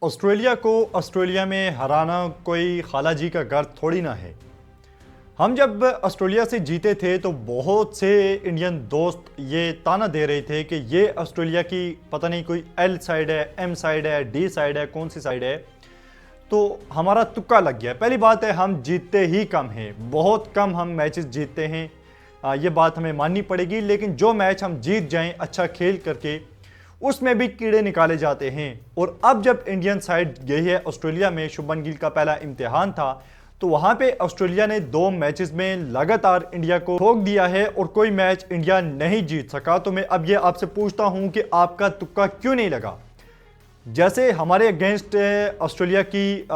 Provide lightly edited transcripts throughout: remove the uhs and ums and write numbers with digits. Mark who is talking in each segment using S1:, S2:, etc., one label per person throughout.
S1: Australia को Australia में हराना कोई खालाजी का घर थोड़ी ना है। हम जब ऑस्ट्रेलिया से जीते थे तो बहुत से इंडियन दोस्त ये ताना दे रहे थे कि ये ऑस्ट्रेलिया की पता नहीं कोई एल साइड है, एम साइड है, डी साइड है, कौन सी साइड है। तो हमारा तुक्का लग गया। पहली बात है, हम जीतते ही कम हैं, बहुत कम हम मैचेस जीतते हैं। ये बात हमें माननी पड़ेगी। लेकिन जो मैच हम जीत जाएं अच्छा खेल करके, उसमें भी कीड़े निकाले जाते हैं। और अब जब इंडियन साइड गई है ऑस्ट्रेलिया में, शुभमन गिल का पहला इम्तिहान था, तो वहां पे ऑस्ट्रेलिया ने 2 मैचेस में लगातार इंडिया को ठोक दिया है और कोई मैच इंडिया नहीं जीत सका। तो मैं अब ये आपसे पूछता हूं कि आपका तुक्का क्यों नहीं लगा? जैसे हमारे अगेंस्ट ऑस्ट्रेलिया की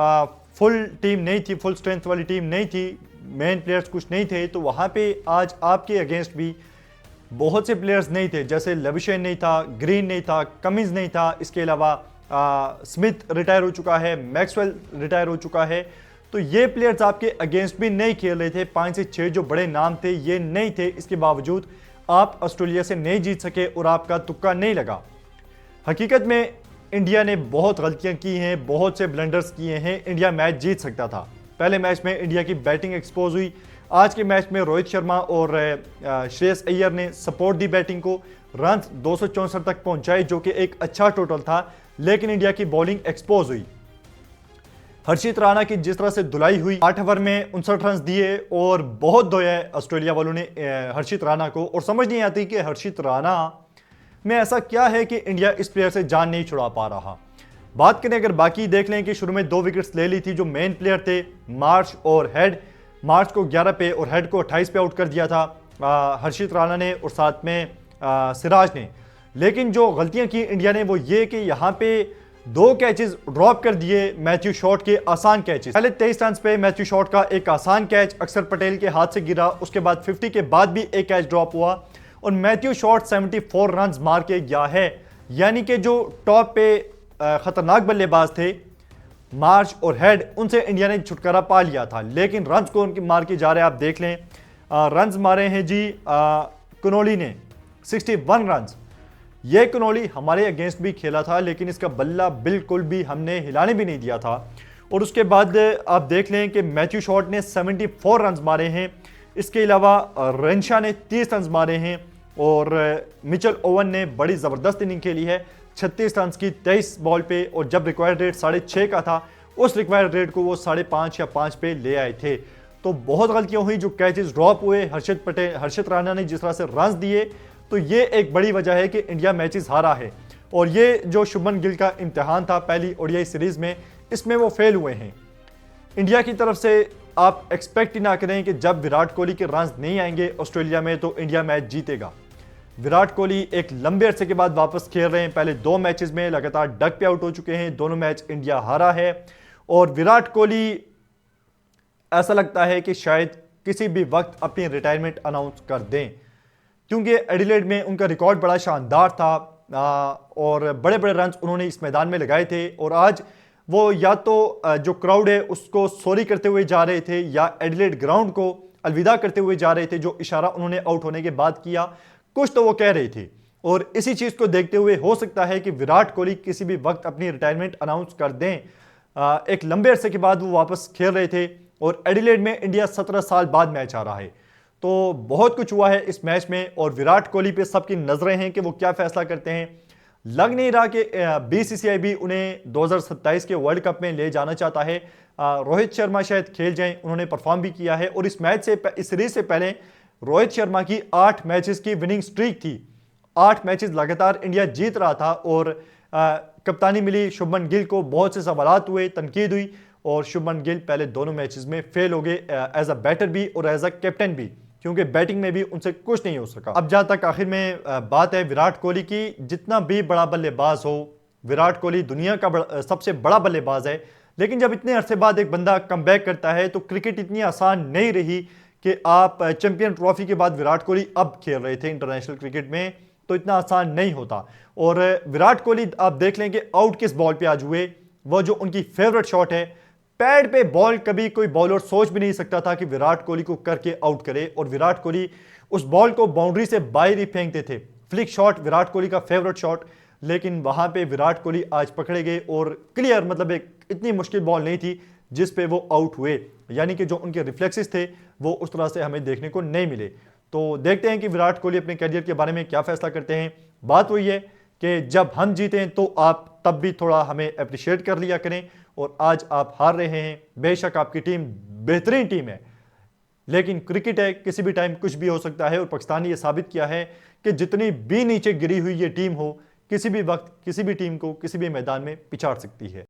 S1: फुल टीम नहीं थी, फुल स्ट्रेंथ वाली टीम नहीं थी, मेन प्लेयर्स कुछ नहीं थे, तो वहां पे आज आपके अगेंस्ट भी बहुत से प्लेयर्स नहीं थे। जैसे लविशेन नहीं था, ग्रीन नहीं था, कमिंस नहीं था, इसके अलावा स्मिथ रिटायर हो चुका है, मैक्सवेल रिटायर हो चुका है। तो ये प्लेयर्स आपके अगेंस्ट भी नहीं खेल रहे थे। 5 से 6 जो बड़े नाम थे ये नहीं थे। इसके बावजूद आप ऑस्ट्रेलिया से नहीं जीत सके और आपका तुक्का नहीं लगा। हकीकत में इंडिया ने बहुत गलतियां की हैं, बहुत से ब्लंडर्स किए हैं। इंडिया मैच जीत सकता था। पहले मैच में इंडिया की बैटिंग एक्सपोज हुई। आज के मैच में रोहित शर्मा और श्रेयस अय्यर ने सपोर्ट दी बैटिंग को, रन 264 तक पहुंचाए जो कि एक अच्छा टोटल था। लेकिन इंडिया की बॉलिंग एक्सपोज हुई। हर्षित राणा की जिस तरह से धुलाई हुई, 8 ओवर में 59 रन दिए और बहुत धोया ऑस्ट्रेलिया वालों ने हर्षित राणा को। और समझ नहीं आती कि हर्षित राणा में ऐसा क्या है कि इंडिया इस प्लेयर से जान नहीं छुड़ा पा रहा। बात करें अगर बाकी देख लें कि शुरू में 2 विकेट्स ले ली थी जो मेन प्लेयर थे, मार्श और हेड। मार्च को 11 पे और हेड को 28 पे आउट कर दिया था हर्षित राणा ने और साथ में सिराज ने। लेकिन जो गलतियां की इंडिया ने वो ये कि यहाँ पे 2 कैचेस ड्रॉप कर दिए, मैथ्यू शॉट के आसान कैचेस। पहले 23 रन पे मैथ्यू शॉट का एक आसान कैच अक्षर पटेल के हाथ से गिरा, उसके बाद 50 के बाद भी एक कैच ड्रॉप हुआ और मैथ्यू शॉट 74 रन मार के गया है। यानी कि जो टॉप पे खतरनाक बल्लेबाज थे मार्च और हेड, उनसे इंडिया ने छुटकारा पा लिया था। लेकिन रन्स को उनके मार के जा रहे हैं। आप देख लें रन्स मारे हैं जी कुनोली ने 61 रन्स। ये कुनोली हमारे अगेंस्ट भी खेला था लेकिन इसका बल्ला बिल्कुल भी हमने हिलाने भी नहीं दिया था। और उसके बाद आप देख लें कि मैथ्यू शॉट ने 74 रन्स मारे हैं। इसके अलावा रेंशा ने 30 रन्स मारे हैं और मिचेल ओवन ने बड़ी ज़बरदस्त इनिंग खेली है, 36 रन की 23 बॉल पे। और जब रिक्वायर्ड रेट 6.5 का था, उस रिक्वायर्ड रेट को वो 5.5 या 5 पे ले आए थे। तो बहुत गलतियां हुई, जो कैचेस ड्रॉप हुए, हर्षित राणा ने जिस तरह से रन दिए, तो ये एक बड़ी वजह है कि इंडिया मैचेस हारा है। और ये जो शुभमन गिल का इम्तिहान था पहली ओडीआई सीरीज में, इसमें वो फेल हुए हैं। इंडिया की तरफ से आप एक्सपेक्ट ही ना करें कि जब विराट कोहली के रन नहीं आएंगे ऑस्ट्रेलिया में तो इंडिया मैच जीतेगा। विराट कोहली एक लंबे अरसे के बाद वापस खेल रहे हैं। पहले 2 मैचेस में लगातार डक पे आउट हो चुके हैं, दोनों मैच इंडिया हारा है। और विराट कोहली ऐसा लगता है कि शायद किसी भी वक्त अपनी रिटायरमेंट अनाउंस कर दें, क्योंकि एडिलेड में उनका रिकॉर्ड बड़ा शानदार था और बड़े बड़े रन उन्होंने इस मैदान में लगाए थे। और आज वो या तो जो क्राउड है उसको सॉरी करते हुए जा रहे थे या एडिलेड ग्राउंड को अलविदा करते हुए जा रहे थे, जो इशारा उन्होंने आउट होने के बाद किया, कुछ तो वो कह रहे थे। और इसी चीज को देखते हुए हो सकता है कि विराट कोहली किसी भी वक्त अपनी रिटायरमेंट अनाउंस कर दें। एक लंबे अरसे के बाद वो वापस खेल रहे थे और एडिलेड में इंडिया 17 साल बाद मैच आ रहा है। तो बहुत कुछ हुआ है इस मैच में और विराट कोहली पे सबकी नजरें हैं कि वो क्या फैसला करते हैं। लग नहीं रहा कि बीसीसीआई भी उन्हें 2027 के वर्ल्ड कप में ले जाना चाहता है। रोहित शर्मा शायद खेल जाएं, उन्होंने परफॉर्म भी किया है। और इस मैच से, इस सीरीज से पहले रोहित शर्मा की 8 मैचेस की विनिंग स्ट्रीक थी। 8 मैचेस लगातार इंडिया जीत रहा था और कप्तानी मिली शुभमन गिल को। बहुत से सवालात हुए, तनकीद हुई और शुभमन गिल पहले दोनों मैचेस में फेल हो गए, एज अ बैटर भी और एज अ कैप्टन भी, क्योंकि बैटिंग में भी उनसे कुछ नहीं हो सका। अब जहां तक आखिर में बात है विराट कोहली की, जितना भी बड़ा बल्लेबाज हो, विराट कोहली दुनिया का सबसे बड़ा बल्लेबाज है। लेकिन जब इतने अरसे बाद एक बंदा कमबैक करता है तो क्रिकेट इतनी आसान नहीं रही कि आप चैंपियन ट्रॉफी के बाद विराट कोहली अब खेल रहे थे इंटरनेशनल क्रिकेट में, तो इतना आसान नहीं होता। और विराट कोहली आप देख लें कि आउट किस बॉल पे आज हुए, वो जो उनकी फेवरेट शॉट है, पैड पे बॉल, कभी कोई बॉलर सोच भी नहीं सकता था कि विराट कोहली को करके आउट करे। और विराट कोहली उस बॉल को बाउंड्री से बाहर ही फेंकते थे। फ्लिक शॉट विराट कोहली का फेवरेट शॉट, लेकिन वहां पे विराट कोहली आज पकड़े गए और क्लियर, मतलब एक इतनी मुश्किल बॉल नहीं थी जिस पे वो आउट हुए, यानी कि जो उनके रिफ्लेक्सेस थे वो उस तरह से हमें देखने को नहीं मिले। तो देखते हैं कि विराट कोहली अपने करियर के बारे में क्या फैसला करते हैं। बात वही है कि जब हम जीतें तो आप तब भी थोड़ा हमें अप्रिशिएट कर लिया करें, और आज आप हार रहे हैं, बेशक आपकी टीम बेहतरीन टीम है, लेकिन क्रिकेट है, किसी भी टाइम कुछ भी हो सकता है। और पाकिस्तान ने यह साबित किया है कि जितनी भी नीचे गिरी हुई ये टीम हो, किसी भी वक्त किसी भी टीम को किसी भी मैदान में पिछाड़ सकती है।